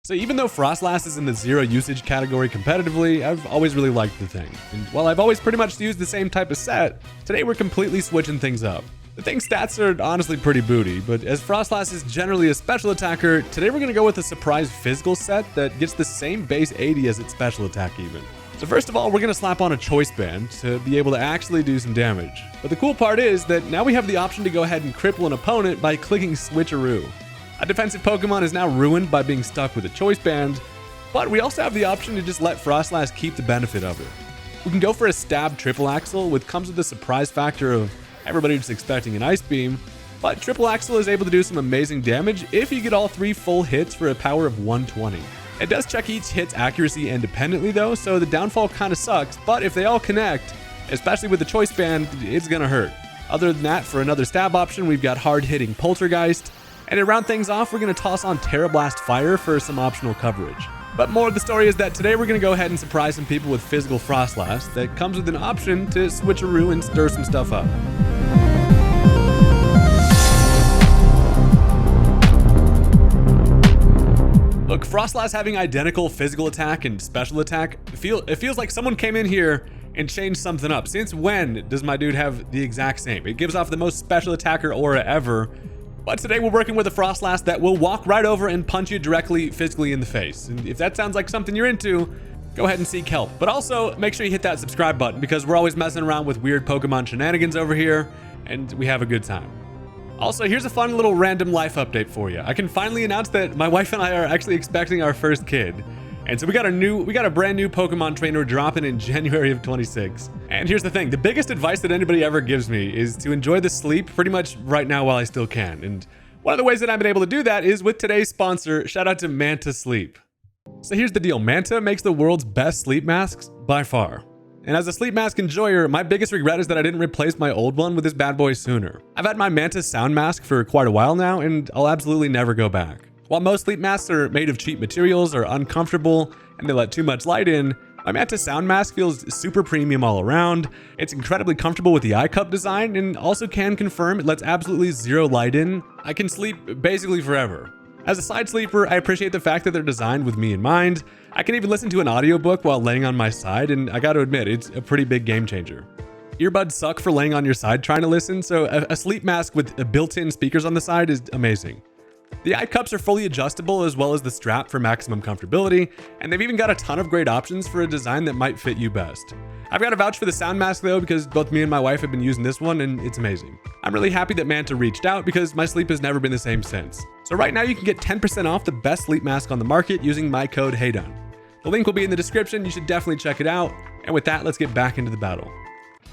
So even though Froslass is in the zero usage category competitively, I've always really liked the thing. And while I've always pretty much used the same type of set, today we're completely switching things up. The thing's stats are honestly pretty booty, but as Froslass is generally a special attacker, today we're gonna go with a surprise physical set that gets the same base 80 as its special attack even. So first of all, we're gonna slap on a choice band to be able to actually do some damage. But the cool part is that now we have the option to go ahead and cripple an opponent by clicking switcheroo. A defensive Pokemon is now ruined by being stuck with a choice band, but we also have the option to just let Froslass keep the benefit of it. We can go for a stab triple axle, which comes with the surprise factor of everybody just expecting an ice beam, but triple axle is able to do some amazing damage if you get all 3 full hits for a power of 120. It does check each hit's accuracy independently though, so the downfall kind of sucks, but if they all connect, especially with the choice band, it's gonna hurt. Other than that, for another stab option, we've got hard-hitting Poltergeist. And to round things off, we're going to toss on Terra Blast Fire for some optional coverage. But more of the story is that today we're going to go ahead and surprise some people with physical Froslass that comes with an option to switcheroo and stir some stuff up. Look, Froslass having identical physical attack and special attack, it feels like someone came in here and changed something up. Since when does my dude have the exact same? It gives off the most special attacker aura ever. But today we're working with a Froslass that will walk right over and punch you directly physically in the face. And if that sounds like something you're into, go ahead and seek help. But also make sure you hit that subscribe button because we're always messing around with weird Pokemon shenanigans over here and we have a good time. Also, here's a fun little random life update for you. I can finally announce that my wife and I are actually expecting our first kid. And so we got a brand new Pokemon trainer dropping in January of 26. And here's the thing, the biggest advice that anybody ever gives me is to enjoy the sleep pretty much right now while I still can. And one of the ways that I've been able to do that is with today's sponsor, shout out to Manta Sleep. So here's the deal, Manta makes the world's best sleep masks by far. And as a sleep mask enjoyer, my biggest regret is that I didn't replace my old one with this bad boy sooner. I've had my Manta sound mask for quite a while now, and I'll absolutely never go back. While most sleep masks are made of cheap materials, are uncomfortable, and they let too much light in, my Manta sound mask feels super premium all around. It's incredibly comfortable with the eye cup design, and also can confirm it lets absolutely zero light in. I can sleep basically forever. As a side sleeper, I appreciate the fact that they're designed with me in mind. I can even listen to an audiobook while laying on my side, and I gotta admit, it's a pretty big game changer. Earbuds suck for laying on your side trying to listen, so a sleep mask with built-in speakers on the side is amazing. The eye cups are fully adjustable as well as the strap for maximum comfortability, and they've even got a ton of great options for a design that might fit you best. I've got to vouch for the sound mask though because both me and my wife have been using this one and it's amazing. I'm really happy that Manta reached out because my sleep has never been the same since. So right now you can get 10% off the best sleep mask on the market using my code Haydunn. The link will be in the description, you should definitely check it out. And with that, let's get back into the battle.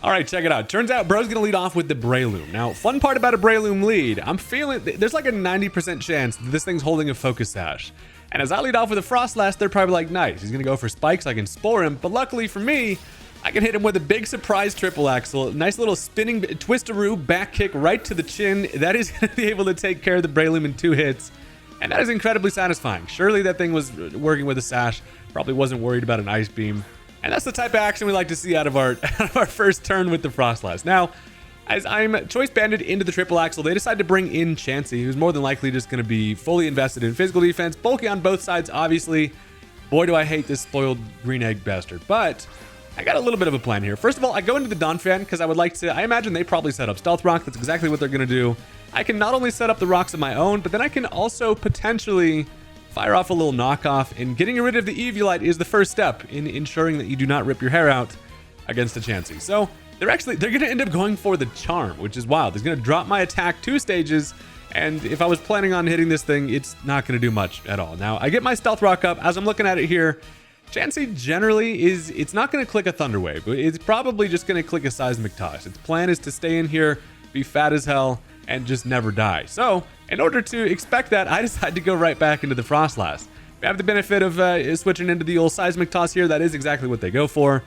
All right, check it out. Turns out bro's gonna lead off with the Breloom. Now, fun part about a Breloom lead, I'm feeling there's like a 90% chance that this thing's holding a Focus Sash. And as I lead off with a Froslass, they're probably like, nice, he's gonna go for spikes, I can spore him. But luckily for me, I can hit him with a big surprise triple axle, nice little spinning twisteroo back kick right to the chin. That is gonna be able to take care of the Breloom in 2 hits. And that is incredibly satisfying. Surely that thing was working with a sash, probably wasn't worried about an ice beam. And that's the type of action we like to see out of our first turn with the Froslass. Now, as I'm choice banded into the triple axle, they decide to bring in Chansey, who's more than likely just going to be fully invested in physical defense, bulky on both sides, obviously. Boy, do I hate this spoiled green egg bastard. But I got a little bit of a plan here. First of all, I go into the Donphan because I would like to, I imagine they probably set up Stealth Rock. That's exactly what they're going to do. I can not only set up the rocks of my own, but then I can also potentially fire off a little knockoff, and getting rid of the Eviolite is the first step in ensuring that you do not rip your hair out against a Chansey. So they're going to end up going for the Charm, which is wild. It's going to drop my attack 2 stages, and if I was planning on hitting this thing, it's not going to do much at all. Now, I get my Stealth Rock up. As I'm looking at it here, Chansey generally it's not going to click a Thunder Wave, but it's probably just going to click a Seismic Toss. Its plan is to stay in here, be fat as hell, and just never die. So in order to expect that, I decided to go right back into the Froslass. We have the benefit of switching into the old Seismic Toss here. That is exactly what they go for.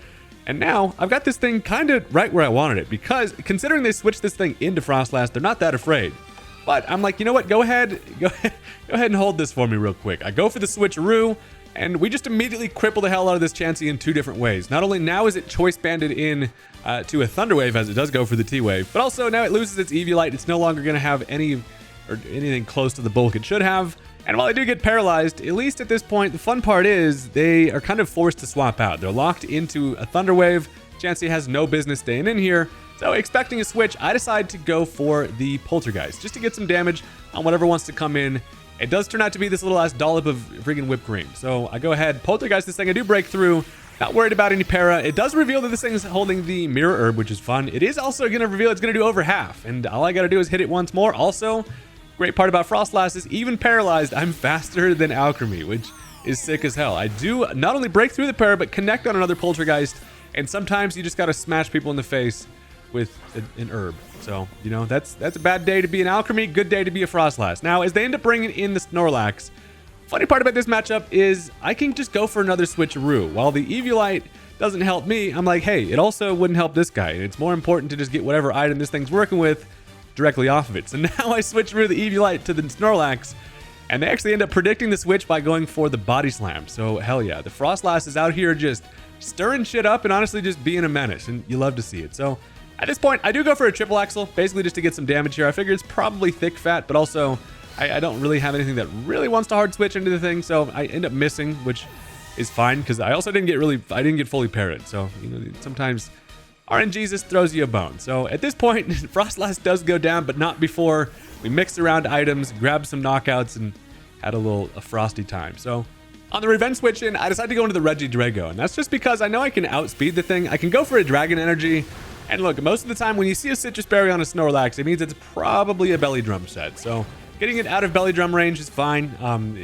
And now I've got this thing kind of right where I wanted it, because considering they switched this thing into Froslass, they're not that afraid. But I'm like, you know what? Go ahead and hold this for me real quick. I go for the switcheroo, and we just immediately cripple the hell out of this Chansey in 2 different ways. Not only now is it choice banded in to a Thunder Wave, as it does go for the T-Wave, but also now it loses its Eviolite. It's no longer going to have anything close to the bulk it should have. And while they do get paralyzed, at least at this point, the fun part is they are kind of forced to swap out. They're locked into a Thunder Wave. Chansey has no business staying in here. So expecting a switch, I decide to go for the Poltergeist just to get some damage on whatever wants to come in. It does turn out to be this little ass dollop of freaking whipped cream. So I go ahead, Poltergeist this thing. I do break through. Not worried about any para. It does reveal that this thing is holding the Mirror Herb, which is fun. It is also going to reveal it's going to do over half. And all I got to do is hit it once more. Also, great part about Froslass is even paralyzed, I'm faster than Alchemy, which is sick as hell. I do not only break through the para, but connect on another Poltergeist. And sometimes you just got to smash people in the face with an herb. So, you know, that's a bad day to be an Alchemy, good day to be a Froslass. Now, as they end up bringing in the Snorlax, funny part about this matchup is I can just go for another switcheroo. While the Eviolite doesn't help me, I'm like, hey, it also wouldn't help this guy. And it's more important to just get whatever item this thing's working with directly off of it. So now I switch through the Eviolite to the Snorlax, and they actually end up predicting the switch by going for the Body Slam. So hell yeah, the Froslass is out here just stirring shit up and honestly just being a menace, and you love to see it. So at this point, I do go for a triple axle, basically just to get some damage here. I figure it's probably thick fat, but also I don't really have anything that really wants to hard switch into the thing, so I end up missing, which is fine because I also didn't get fully parried. So, you know, sometimes RNG just throws you a bone. So at this point, Froslass does go down, but not before we mixed around items, grabbed some knockouts, and had a frosty time. So on the revenge switch in, I decided to go into the Regidrago, and that's just because I know I can outspeed the thing. I can go for a Dragon Energy, and look, most of the time when you see a Citrus Berry on a Snorlax, it means it's probably a Belly Drum set. So getting it out of Belly Drum range is fine.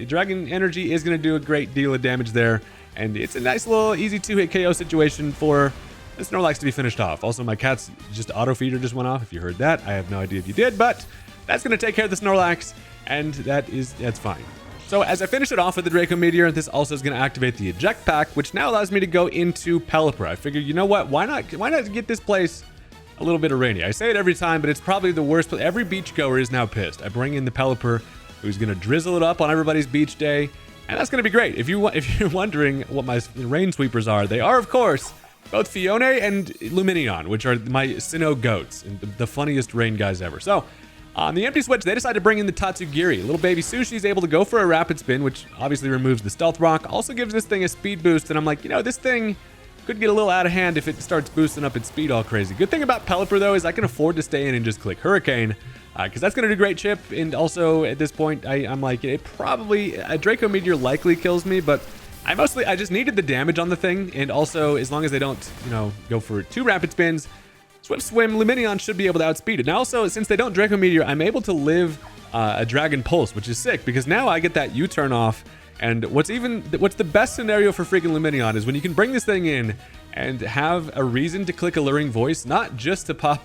Dragon Energy is going to do a great deal of damage there, and it's a nice little easy 2-hit KO situation for the Snorlax to be finished off. Also, my cat's just auto feeder just went off. If you heard that, I have no idea if you did, but that's going to take care of the Snorlax, and that's fine. So as I finish it off with the Draco Meteor, this also is going to activate the Eject Pack, which now allows me to go into Pelipper. I figured, you know what? Why not get this place a little bit of rainy? I say it every time, but it's probably the worst. Every beachgoer is now pissed. I bring in the Pelipper, who's going to drizzle it up on everybody's beach day, and that's going to be great. If you're wondering what my rain sweepers are, they are, of course, both Fione and Lumineon, which are my Sinnoh goats and the funniest rain guys ever. So on the empty switch, they decide to bring in the Tatsugiri. Little baby Sushi is able to go for a rapid spin, which obviously removes the stealth rock. Also gives this thing a speed boost, and I'm like, you know, this thing could get a little out of hand if it starts boosting up its speed all crazy. Good thing about Pelipper, though, is I can afford to stay in and just click Hurricane, because that's going to do great chip. And also, at this point, I'm like, it probably, a Draco Meteor likely kills me, but I just needed the damage on the thing, and also, as long as they don't, you know, go for 2 rapid spins, Swift Swim, Lumineon should be able to outspeed it. Now also, since they don't Draco Meteor, I'm able to live a Dragon Pulse, which is sick, because now I get that U-turn off. And what's the best scenario for freaking Lumineon is when you can bring this thing in and have a reason to click Alluring Voice, not just to pop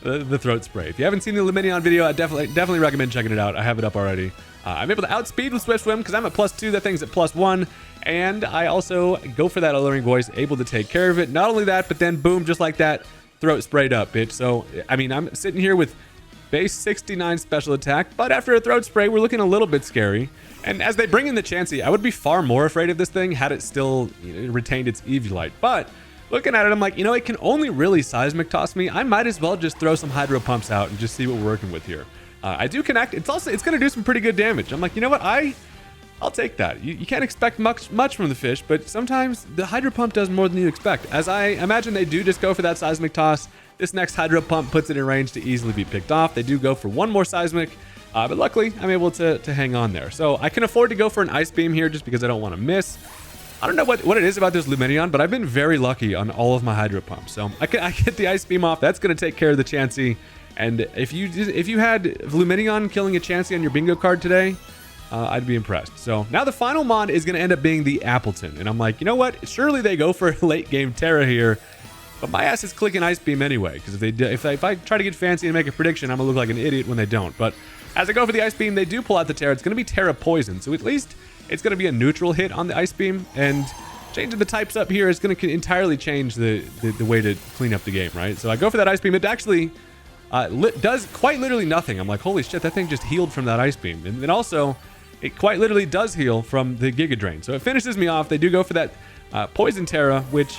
the throat spray. If you haven't seen the Lumineon video, I definitely recommend checking it out. I have it up already. I'm able to outspeed with Swift Swim because I'm at +2, that thing's at +1, and I also go for that Alluring Voice, able to take care of it. Not only that, but then boom, just like that, throat sprayed up, bitch. So, I mean, I'm sitting here with base 69 special attack, but after a throat spray, we're looking a little bit scary. And as they bring in the Chansey, I would be far more afraid of this thing had it still, you know, retained its Eviolite. But looking at it, I'm like, you know, it can only really Seismic Toss me. I might as well just throw some Hydro Pumps out and just see what we're working with here. I do connect. It's going to do some pretty good damage. I'm like, you know what? I'll take that. You can't expect much from the fish, but sometimes the Hydro Pump does more than you expect. As I imagine they do just go for that Seismic Toss. This next Hydro Pump puts it in range to easily be picked off. They do go for one more Seismic, but luckily I'm able to hang on there. So I can afford to go for an Ice Beam here just because I don't want to miss. I don't know what it is about this Lumineon, but I've been very lucky on all of my Hydro Pumps. So I get the Ice Beam off. That's going to take care of the Chansey. And if you had Lumineon killing a Chansey on your bingo card today, I'd be impressed. So now the final mon is going to end up being the Appleton. And I'm like, you know what? Surely they go for a late game Terra here. But my ass is clicking Ice Beam anyway. Because if I try to get fancy and make a prediction, I'm going to look like an idiot when they don't. But as I go for the Ice Beam, they do pull out the Terra. It's going to be Terra Poison. So at least it's going to be a neutral hit on the Ice Beam. And changing the types up here is going to entirely change the way to clean up the game, right? So I go for that Ice Beam. It actually does quite literally nothing. I'm like, holy shit, that thing just healed from that Ice Beam. And then also, it quite literally does heal from the Giga Drain. So it finishes me off. They do go for that Poison Terra, which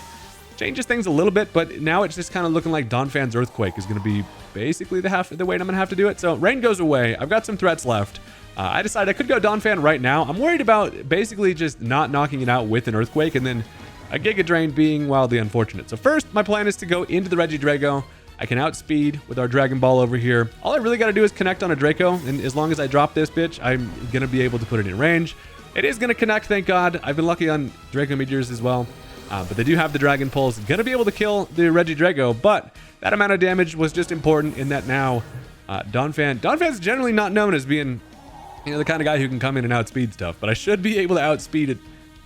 changes things a little bit, but now it's just kind of looking like Donphan's Earthquake is going to be basically the way I'm going to have to do it. So Rain goes away. I've got some threats left. I decided I could go Donphan right now. I'm worried about basically just not knocking it out with an Earthquake and then a Giga Drain being wildly unfortunate. So first, my plan is to go into the Regidrago. I can outspeed with our Dragon Ball over here. All I really got to do is connect on a Draco, and as long as I drop this bitch, I'm going to be able to put it in range. It is going to connect, thank God. I've been lucky on Draco Meteors as well, but they do have the Dragon Pulse. Going to be able to kill the Regidrago, but that amount of damage was just important in that now Donphan's generally not known as being, you know, the kind of guy who can come in and outspeed stuff, but I should be able to outspeed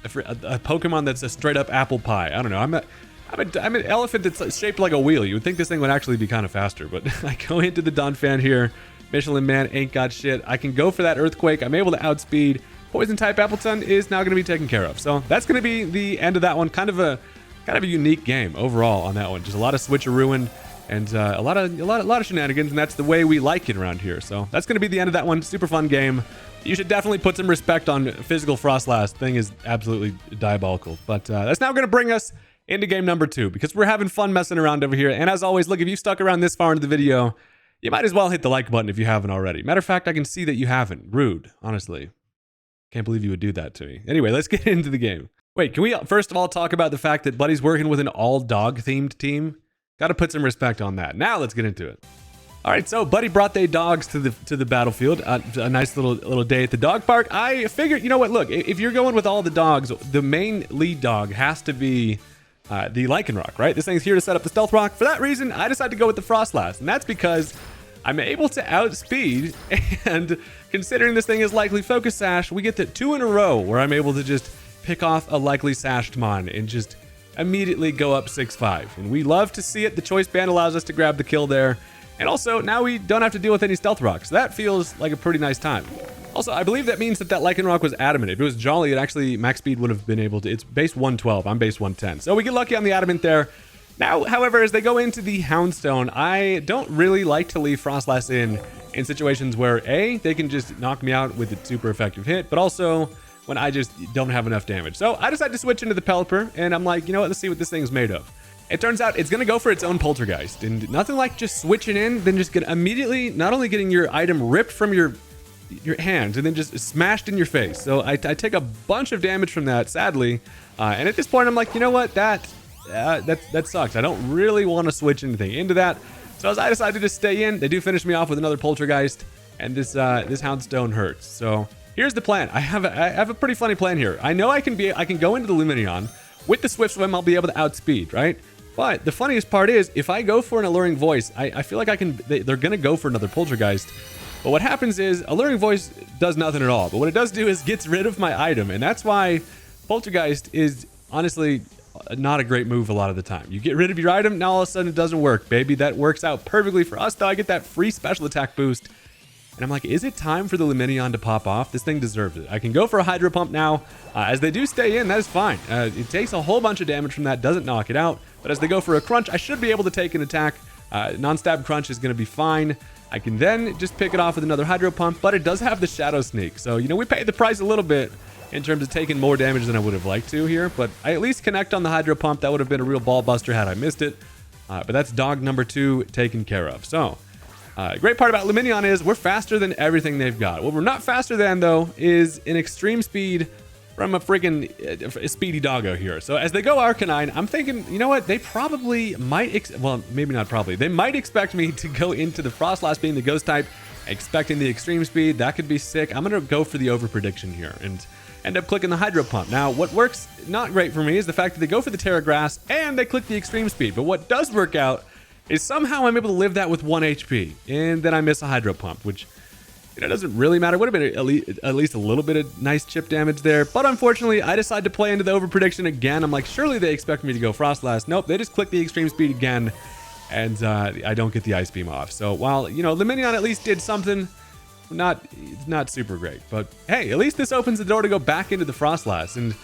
a Pokemon that's a straight up apple pie. I don't know. I'm an elephant that's shaped like a wheel. You would think this thing would actually be kind of faster, but I go into the Donphan here. Michelin Man ain't got shit. I can go for that Earthquake. I'm able to outspeed. Poison type Appleton is now going to be taken care of. So that's going to be the end of that one. Kind of a unique game overall on that one. Just a lot of switcherooing and a lot of shenanigans, and that's the way we like it around here. So that's going to be the end of that one. Super fun game. You should definitely put some respect on physical Froslass. Thing is absolutely diabolical. But that's now going to bring us into game number 2 because we're having fun messing around over here. And as always, look, if you stuck around this far into the video, you might as well hit the like button if you haven't already. Matter of fact, I can see that you haven't. Rude, honestly. Can't believe you would do that to me. Anyway, let's get into the game. Wait, can we first of all talk about the fact that Buddy's working with an all-dog themed team? Got to put some respect on that. Now let's get into it. All right, so Buddy brought their dogs to the battlefield. A nice little day at the dog park. I figured, you know what? Look, if you're going with all the dogs, the main lead dog has to be the Lycanroc, right? This thing's here to set up the Stealth Rock. For that reason, I decided to go with the Froslass, and that's because I'm able to outspeed, and considering this thing is likely Focus Sash, we get the 2 in a row where I'm able to just pick off a likely Sashed Mon and just immediately go up 6-5. And we love to see it. The Choice Band allows us to grab the kill there. And also, now we don't have to deal with any Stealth Rocks. So that feels like a pretty nice time. Also, I believe that means that Lycanroc was adamant. If it was Jolly, it actually, max speed would have been able to, it's base 112, I'm base 110. So we get lucky on the adamant there. Now, however, as they go into the Houndstone, I don't really like to leave Froslass in situations where A, they can just knock me out with a super effective hit, but also when I just don't have enough damage. So I decided to switch into the Pelipper, and I'm like, you know what, let's see what this thing's made of. It turns out it's going to go for its own Poltergeist, and nothing like just switching in, then just get immediately, not only getting your item ripped from your hands and then just smashed in your face. So I take a bunch of damage from that, sadly, and at this point I'm like, you know what, that sucks. I don't really want to switch anything into that. So as I decided to stay in, they do finish me off with another Poltergeist, and this Houndstone hurts. So here's the plan. I have a pretty funny plan here. I know I can go into the Lumineon with the Swift Swim. I'll be able to outspeed, right? But the funniest part is, if I go for an Alluring Voice, I feel like they're gonna go for another Poltergeist. But what happens is, Alluring Voice does nothing at all. But what it does do is gets rid of my item, and that's why Poltergeist is honestly not a great move a lot of the time. You get rid of your item, now all of a sudden it doesn't work, baby. That works out perfectly for us, though. I get that free special attack boost. And I'm like, is it time for the Lumineon to pop off? This thing deserves it. I can go for a Hydro Pump now. As they do stay in, that is fine. It takes a whole bunch of damage from that, doesn't knock it out. But as they go for a Crunch, I should be able to take an attack. Non-stab Crunch is going to be fine. I can then just pick it off with another Hydro Pump, but it does have the Shadow Sneak. So, you know, we paid the price a little bit in terms of taking more damage than I would have liked to here. But I at least connect on the Hydro Pump. That would have been a real ball buster had I missed it. But that's dog number 2 taken care of. So, great part about Lumineon is we're faster than everything they've got. What we're not faster than, though, is an extreme speed from a freaking speedy doggo here. So as they go Arcanine, I'm thinking, you know what? They probably might, well, maybe not probably. They might expect me to go into the Froslass being the ghost type, expecting the extreme speed. That could be sick. I'm going to go for the over prediction here and end up clicking the Hydro Pump. Now, what works not great for me is the fact that they go for the Terra Grass and they click the extreme speed. But what does work out is somehow I'm able to live that with 1 HP. And then I miss a Hydro Pump, which, you know, doesn't really matter. Would have been at least a little bit of nice chip damage there. But unfortunately, I decided to play into the over prediction again. I'm like, surely they expect me to go Froslass. Nope, they just click the extreme speed again. And I don't get the Ice Beam off. So while, you know, Lumineon at least did something, not super great. But hey, at least this opens the door to go back into the Froslass. And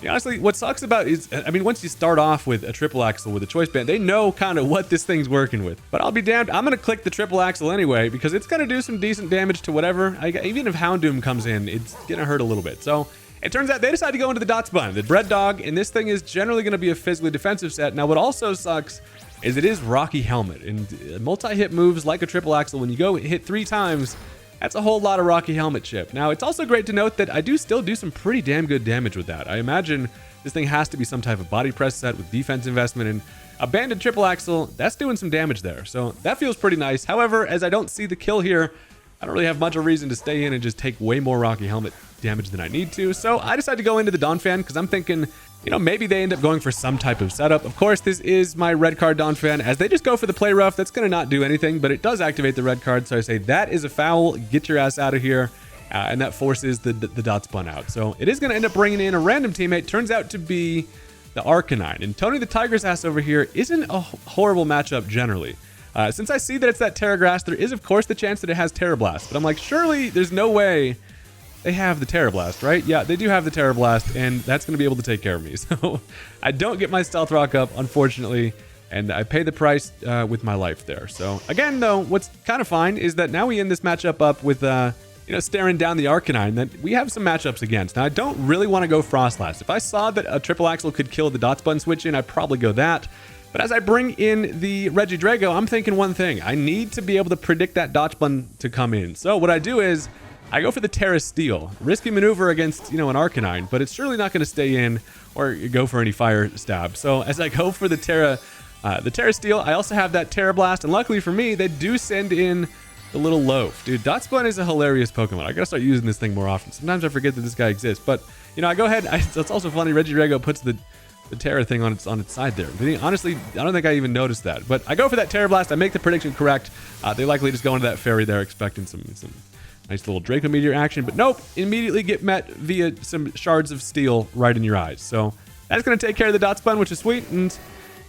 honestly, what sucks about is, I mean, once you start off with a triple axle with a choice band, they know kind of what this thing's working with. But I'll be damned, I'm going to click the triple axle anyway, because it's going to do some decent damage to whatever. Even if Haydunn comes in, it's going to hurt a little bit. So it turns out they decided to go into the Dots Bun, the Bread Dog, and this thing is generally going to be a physically defensive set. Now, what also sucks is it is Rocky Helmet, and multi-hit moves like a triple axle, when you go hit 3 times, That's a whole lot of Rocky Helmet chip. Now, it's also great to note that I do still do some pretty damn good damage with that. I imagine this thing has to be some type of body press set with defense investment, and Abandoned Triple Axle, that's doing some damage there. So that feels pretty nice. However, as I don't see the kill here, I don't really have much of a reason to stay in and just take way more Rocky Helmet damage than I need to. So I decided to go into the Donphan because I'm thinking, you know, maybe they end up going for some type of setup. Of course, this is my red card Donphan. As they just go for the play rough, that's going to not do anything, but it does activate the red card. So I say that is a foul. Get your ass out of here. And that forces the dot spun out. So it is going to end up bringing in a random teammate. Turns out to be the Arcanine. And Tony the Tiger's ass over here isn't a horrible matchup generally. Since I see that it's that Terra Grass, there is of course the chance that it has Terra Blast. But I'm like, surely there's no way they have the Terra Blast, right? Yeah, they do have the Terra Blast, and that's going to be able to take care of me. So I don't get my Stealth Rock up, unfortunately, and I pay the price with my life there. So again, though, what's kind of fine is that now we end this matchup up with, you know, staring down the Arcanine that we have some matchups against. Now, I don't really want to go Froslass. If I saw that a Triple Axle could kill the Dot Spun switch in, I'd probably go that. But as I bring in the Regidrago, I'm thinking one thing. I need to be able to predict that Dot Spun to come in. So what I do is I go for the Terra Steel. Risky maneuver against, you know, an Arcanine, but it's surely not going to stay in or go for any fire stab. So as I go for the Terra Steel, I also have that Terra Blast, and luckily for me, they do send in the little loaf. Dude, Dot Spun is a hilarious Pokemon. I gotta start using this thing more often. Sometimes I forget that this guy exists, but, you know, I go ahead, it's also funny, Regidrago puts the Terra thing on its side there. But honestly, I don't think I even noticed that. But I go for that Terra Blast. I make the prediction correct. They likely just go into that fairy there expecting some nice little Draco Meteor action. But nope, immediately get met via some shards of steel right in your eyes. So that's going to take care of the Dot Spun, which is sweet. And,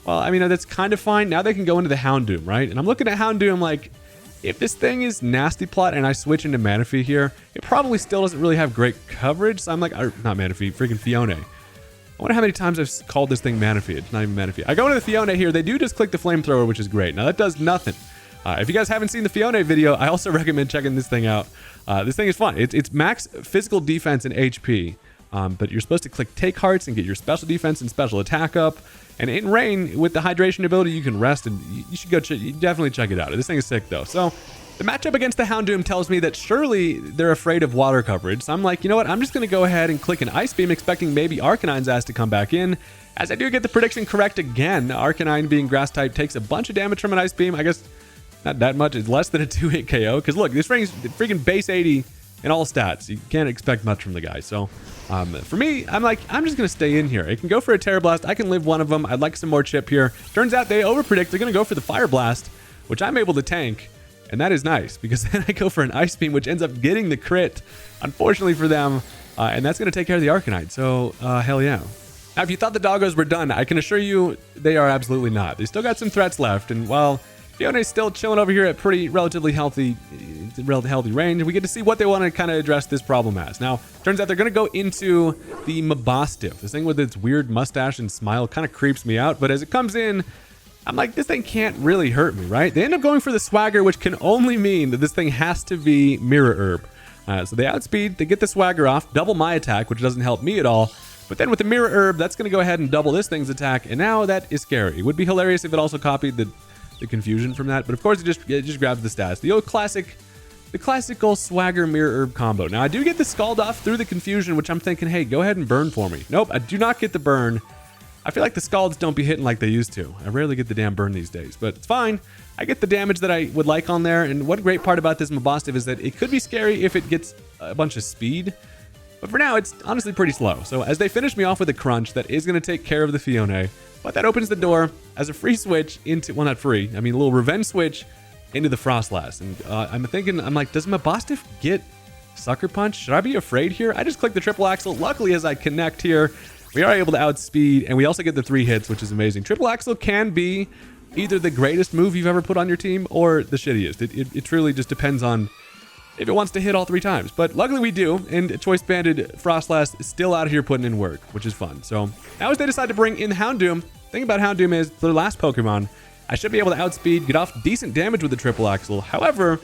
well, I mean, that's kind of fine. Now they can go into the Houndoom, right? And I'm looking at Houndoom like, if this thing is Nasty Plot and I switch into Manaphy here, it probably still doesn't really have great coverage. So I'm like, not Manaphy, freaking Fione. I wonder how many times I've called this thing Manaphy. It's not even Manaphy. I go into the Fione here. They do just click the flamethrower, which is great. Now, that does nothing. If you guys haven't seen the Fione video, I also recommend checking this thing out. This thing is fun. It's max physical defense and HP, but you're supposed to click Take Hearts and get your special defense and special attack up. And in rain, with the hydration ability, you can rest, and you should go you definitely check it out. This thing is sick, though. So the matchup against the Houndoom tells me that surely they're afraid of water coverage. So I'm like, you know what? I'm just going to go ahead and click an Ice Beam, expecting maybe Arcanine's ass to come back in. As I do get the prediction correct again, Arcanine being grass type takes a bunch of damage from an Ice Beam. I guess not that much. It's less than a 2-hit KO. Because look, this thing's freaking base 80 in all stats. You can't expect much from the guy. So for me, I'm like, I'm just going to stay in here. It can go for a Terra Blast. I can live one of them. I'd like some more chip here. Turns out they overpredict. They're going to go for the Fire Blast, which I'm able to tank. And that is nice, because then I go for an Ice Beam, which ends up getting the crit, unfortunately for them. And that's going to take care of the Arcanine. So, hell yeah. Now, if you thought the doggos were done, I can assure you they are absolutely not. They still got some threats left. And while Fione's still chilling over here at pretty relatively healthy range, we get to see what they want to kind of address this problem as. Now, turns out they're going to go into the Mabostiff. This thing with its weird mustache and smile kind of creeps me out. But as it comes in, I'm like, this thing can't really hurt me, right? They end up going for the Swagger, which can only mean that this thing has to be Mirror Herb. So they outspeed, they get the Swagger off, double my attack, which doesn't help me at all. But then with the Mirror Herb, that's going to go ahead and double this thing's attack, and now that is scary. It would be hilarious if it also copied the confusion from that, but of course it just grabs the stats. The old classical Swagger Mirror Herb combo. Now I do get the Scald off through the confusion, which I'm thinking, hey, go ahead and burn for me. Nope, I do not get the burn. I feel like the Scalds don't be hitting like they used to. I rarely get the damn burn these days, but it's fine. I get the damage that I would like on there, and one great part about this Mabostiff is that it could be scary if it gets a bunch of speed, but for now, it's honestly pretty slow. So as they finish me off with a Crunch, that is going to take care of the Fione, but that opens the door as a free switch into, well, not free, I mean a little revenge switch into the Froslass. And I'm like, does Mabostiff get Sucker Punch? Should I be afraid here? I just click the Triple Axle. Luckily, as I connect here, we are able to outspeed, and we also get the 3 hits, which is amazing. Triple Axle can be either the greatest move you've ever put on your team or the shittiest. It truly just depends on if it wants to hit all 3 times. But luckily we do, and Choice Banded Froslass is still out here putting in work, which is fun. So now as they decide to bring in Houndoom, the thing about Houndoom is their last Pokemon, I should be able to outspeed, get off decent damage with the Triple Axle. However,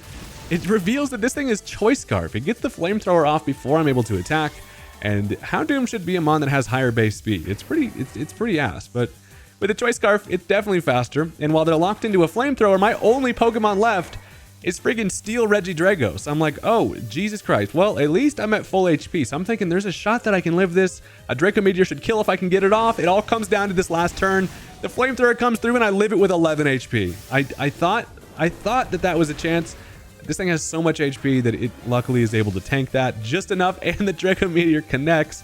it reveals that this thing is Choice Scarf. It gets the Flamethrower off before I'm able to attack. And Houndoom should be a mon that has higher base speed. It's pretty ass, but with the Choice Scarf, it's definitely faster. And while they're locked into a Flamethrower, my only Pokemon left is friggin' Steel Regidrago. So I'm like, oh, Jesus Christ. Well, at least I'm at full HP. So I'm thinking there's a shot that I can live this. A Draco Meteor should kill if I can get it off. It all comes down to this last turn. The Flamethrower comes through and I live it with 11 HP. I thought that was a chance. This thing has so much HP that it luckily is able to tank that just enough, and the Draco Meteor connects.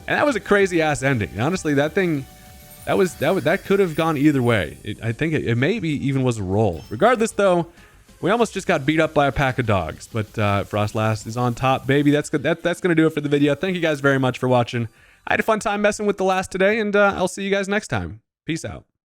And that was a crazy ass ending. Honestly, that thing, that could have gone either way. I think it maybe even was a roll. Regardless though, we almost just got beat up by a pack of dogs, but Froslass is on top, baby. That's gonna do it for the video. Thank you guys very much for watching. I had a fun time messing with the last today, and I'll see you guys next time. Peace out.